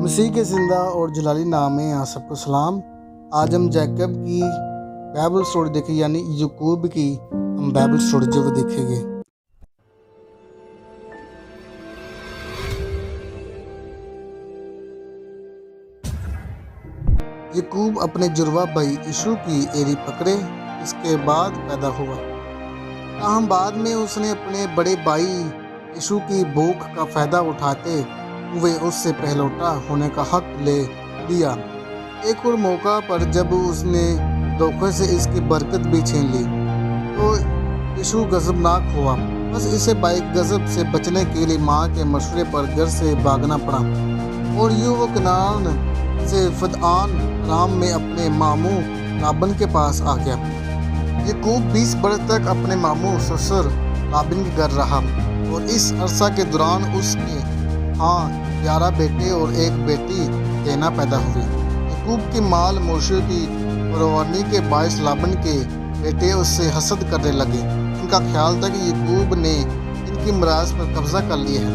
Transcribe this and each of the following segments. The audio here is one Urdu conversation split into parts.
مسیح کے زندہ اور جلالی نام میں آپ سب کو سلام۔ آج ہم جیکب کی بائبل سٹوری دیکھیں، یعنی یعقوب کی ہم بائبل سٹوری جو وہ دیکھیں گے۔ یعقوب اپنے جڑواں بھائی عیسو کی ایری پکڑے اس کے بعد پیدا ہوا، تاہم بعد میں اس نے اپنے بڑے بھائی عیسو کی بھوک کا فائدہ اٹھاتے ہوئے اس سے پہلوٹا ہونے کا حق لے لیا۔ ایک اور موقع پر جب اس نے دھوکے سے اس کی برکت بھی چھین لی تو عیسو غضبناک ہوا، بس اسے بھائی غضب سے بچنے کے لیے ماں کے مشورے پر گھر سے بھاگنا پڑا اور یوں وہ کنعان سے پدان ارام میں اپنے ماموں لابن کے پاس آ گیا۔ یعقوب 20 برس تک اپنے ماموں سسر لابن کے گھر رہا اور اس عرصہ کے دوران اس کے ہاں 11 بیٹے اور ایک بیٹی دینا پیدا ہوئی۔ یعقوب کی مال مویشیوں کی فراوانی کے باعث لابن کے بیٹے اس سے حسد کرنے لگے۔ ان کا خیال تھا کہ یعقوب نے ان کی میراث پر قبضہ کر لیا ہے،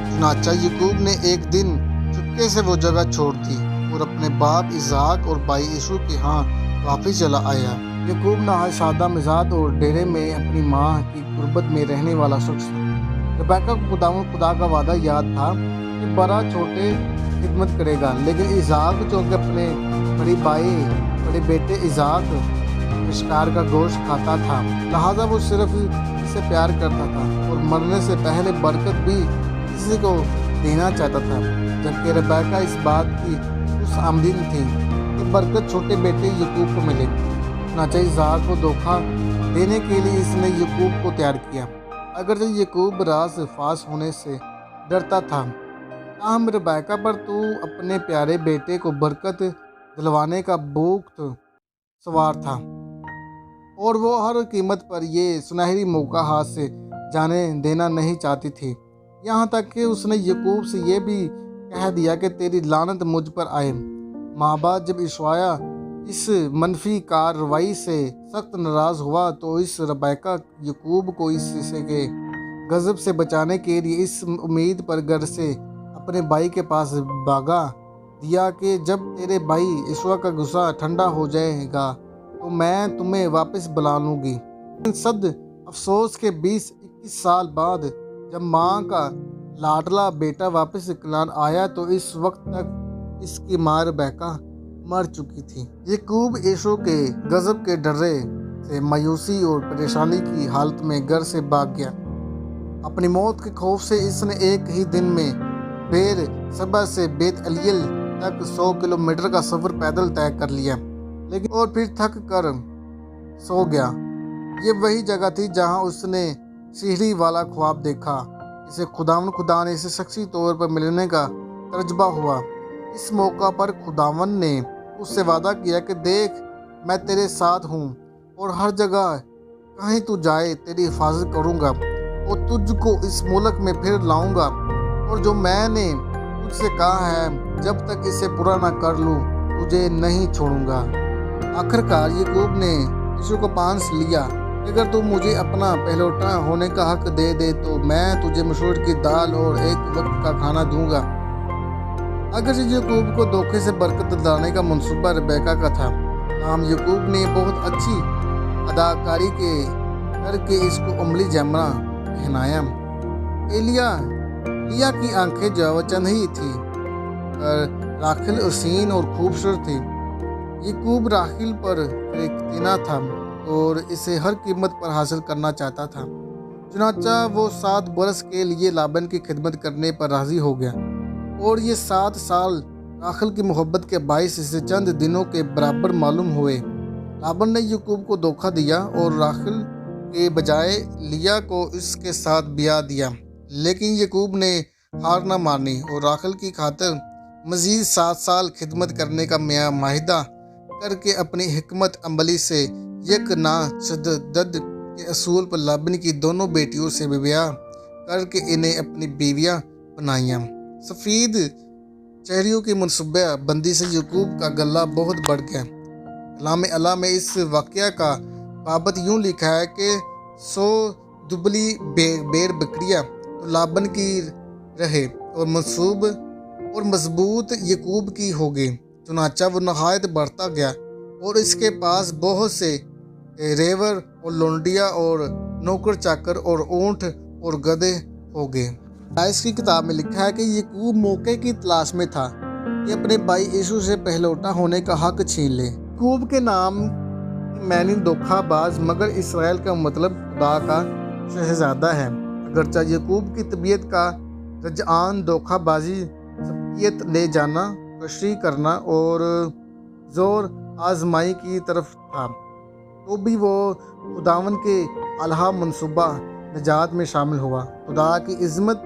چنانچہ یعقوب نے ایک دن چپکے سے وہ جگہ چھوڑ دی اور اپنے باپ اسحاق اور بھائی عیسو کے ہاں واپس چلا آیا۔ یعقوب نہایت سادہ مزاج اور ڈیرے میں اپنی ماں کی قربت میں رہنے والا شخص تھا۔ ربیکہ کو خدا کا وعدہ یاد تھا کہ بڑا چھوٹے خدمت کرے گا، لیکن اسحاق جو کہ اپنے بڑے بیٹے اسحاق شکار کا گوشت کھاتا تھا، لہٰذا وہ صرف اسے پیار کرتا تھا اور مرنے سے پہلے برکت بھی کسی کو دینا چاہتا تھا، جبکہ ربیکہ اس بات کی خوش آمدید تھی کہ برکت چھوٹے بیٹے یعقوب کو ملے۔ چنانچہ اسحاق کو دھوکہ دینے کے لیے اس نے یعقوب کو تیار کیا۔ اگرچہ یعقوب راز فاش ہونے سے ڈرتا تھا، تاہم ربیکہ پر تو اپنے پیارے بیٹے کو برکت دلوانے کا بھوت سوار تھا اور وہ ہر قیمت پر یہ سنہری موقع ہاتھ سے جانے دینا نہیں چاہتی تھی۔ یہاں تک کہ اس نے یعقوب سے یہ بھی کہہ دیا کہ تیری لعنت مجھ پر آئے۔ ماں باپ جب عیسویہ اس منفی کارروائی سے سخت ناراض ہوا تو اس ربیکہ یعقوب کو اس کے غضب سے بچانے کے لیے اس امید پر گھر سے اپنے بھائی کے پاس بھاگا دیا کہ جب تیرے بھائی عیسو کا غصہ ٹھنڈا ہو جائے گا تو میں تمہیں واپس بلا لوں گی۔ لیکن صد افسوس کے 20-21 سال بعد جب ماں کا لاڈلا بیٹا واپس کنعان آیا تو اس وقت تک اس کی ماں ربیکہ مر چکی تھی۔ یعقوب عیسو کے غضب کے ڈرے سے مایوسی اور پریشانی کی حالت میں گھر سے بھاگ گیا۔ اپنی موت کے خوف سے اس نے ایک ہی دن میں بیر شبع سے بیت الیل تک 100 کلومیٹر کا سفر پیدل طے کر لیا، لیکن اور پھر تھک کر سو گیا۔ یہ وہی جگہ تھی جہاں اس نے سیڑھی والا خواب دیکھا۔ اسے خدا نے اسے شخصی طور پر ملنے کا تجربہ ہوا۔ اس موقع پر خداوند نے اس سے وعدہ کیا کہ دیکھ، میں تیرے ساتھ ہوں اور ہر جگہ کہیں تو جائے تیری حفاظت کروں گا اور تجھ کو اس ملک میں پھر لاؤں گا، اور جو میں نے تجھ سے کہا ہے جب تک اسے پورا نہ کر لوں تجھے نہیں چھوڑوں گا۔ آخرکار یعقوب نے عیسو کو پانس لیا کہ اگر تو مجھے اپنا پہلوٹا ہونے کا حق دے دے تو میں تجھے مسور کی دال اور ایک وقت کا کھانا دوں گا۔ اگرچہ یعقوب کو دھوکے سے برکت دلانے کا منصوبہ ربیکہ کا تھا، تاہم یعقوب نے بہت اچھی اداکاری کر کے اس کو عملی جامہ پہنایا۔ لیا کی آنکھیں جو چند ہی تھیں، پر راحیل حسین اور خوبصورت تھی۔ یعقوب راحیل پر فریقتنا تھا اور اسے ہر قیمت پر حاصل کرنا چاہتا تھا، چنانچہ وہ 7 برس کے لیے لابن کی خدمت کرنے پر راضی ہو گیا، اور یہ 7 سال راحیل کی محبت کے باعث اسے چند دنوں کے برابر معلوم ہوئے۔ لابن نے یعقوب کو دھوکہ دیا اور راحیل کے بجائے لیا کو اس کے ساتھ بیاہ دیا، لیکن یعقوب نے ہار نہ مانی اور راحیل کی خاطر مزید 7 سال خدمت کرنے کا معاہدہ کر کے اپنی حکمت عملی سے یک نہ شدت کے اصول پر لابن کی دونوں بیٹیوں سے بیاہ کر کے انہیں اپنی بیویاں بنایا۔ سفید چہریوں کی منصوبہ بندی سے یعقوب کا گلہ بہت بڑھ گیا۔ کلام اللہ میں اس واقعہ کا بابت یوں لکھا ہے کہ 100 دبلی بیر بکریاں تو لابن کی رہے اور منصوب اور مضبوط یعقوب کی ہو گئی۔ چنانچہ وہ نہایت بڑھتا گیا اور اس کے پاس بہت سے ریور اور لونڈیاں اور نوکر چاکر اور اونٹ اور گدھے ہو گئے۔ پیدائش کی کتاب میں لکھا ہے کہ یعقوب موقع کی تلاش میں تھا کہ اپنے بھائی عیسو سے پہلوٹا ہونے کا حق چھین لے۔ یعقوب کے نام معنی دھوکہ باز، مگر اسرائیل کا مطلب خدا کا شہزادہ ہے۔ اگرچہ یعقوب کی طبیعت کا رجحان دھوکہ بازی، سبقیت لے جانا، تشریح کرنا اور زور آزمائی کی طرف تھا، تو بھی وہ خداوند کے اعلیٰ منصوبہ نجات میں شامل ہوا۔ خدا کی عظمت،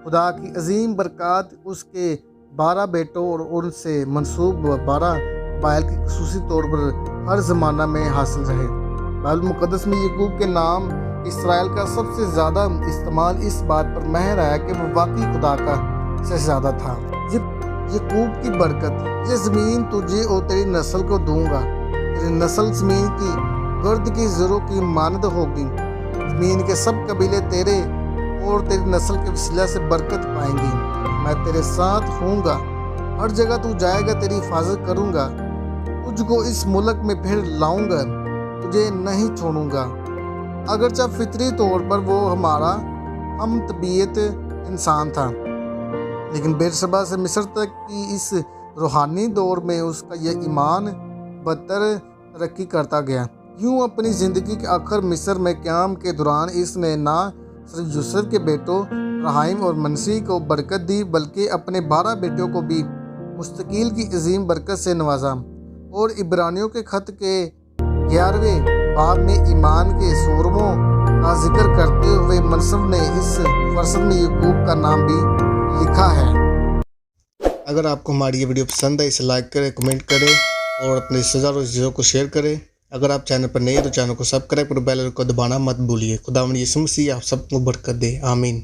خدا کی عظیم برکات اس کے 12 بیٹوں اور ان سے منسوب 12 قبائل کی خصوصی طور پر ہر زمانہ میں حاصل رہے۔ بائبل مقدس میں یعقوب کے نام اسرائیل کا سب سے زیادہ استعمال اس بات پر مہر ہے کہ وہ واقعی خدا کا شہزادہ تھا۔ یعقوب کی برکت، یہ زمین تجھے اور تیری نسل کو دوں گا، تیری نسل زمین کی گرد کی زروں کی مانند ہوگی، زمین کے سب قبیلے تیرے اور تیری نسل کے وسیلہ سے برکت پائیں گی۔ میں تیرے ساتھ ہوں گا، ہر جگہ تو جائے گا تیری حفاظت کروں گا، تجھ کو اس ملک میں پھر لاؤں گا، تجھے نہیں چھوڑوں گا۔ اگرچہ فطری طور پر وہ ہمارا ہم طبیعت انسان تھا، لیکن بیرشبہ سے مصر تک کی اس روحانی دور میں اس کا یہ ایمان بدتر ترقی کرتا گیا۔ یوں اپنی زندگی کے آخر مصر میں قیام کے دوران اس نے نہ صرف یوسف کے بیٹوں رحائم اور منسی کو برکت دی، بلکہ اپنے 12 بیٹوں کو بھی مستقیل کی عظیم برکت سے نوازا۔ اور عبرانیوں کے خط کے 11ویں باب میں ایمان کے سورموں کا ذکر کرتے ہوئے منصف نے اس فصل میں یعقوب کا نام بھی لکھا ہے۔ اگر آپ کو ہماری یہ ویڈیو پسند ہے، اسے لائک کریں، کمنٹ کریں اور اپنے رشتہ داروں چیزوں کو شیئر کریں۔ اگر آپ چینل پر نئے ہیں تو چینل کو سبسکرائب اور بیل کو دبانا مت بھولیے۔ خداوند یسوع مسیح آپ سب کو برکت دے، آمین۔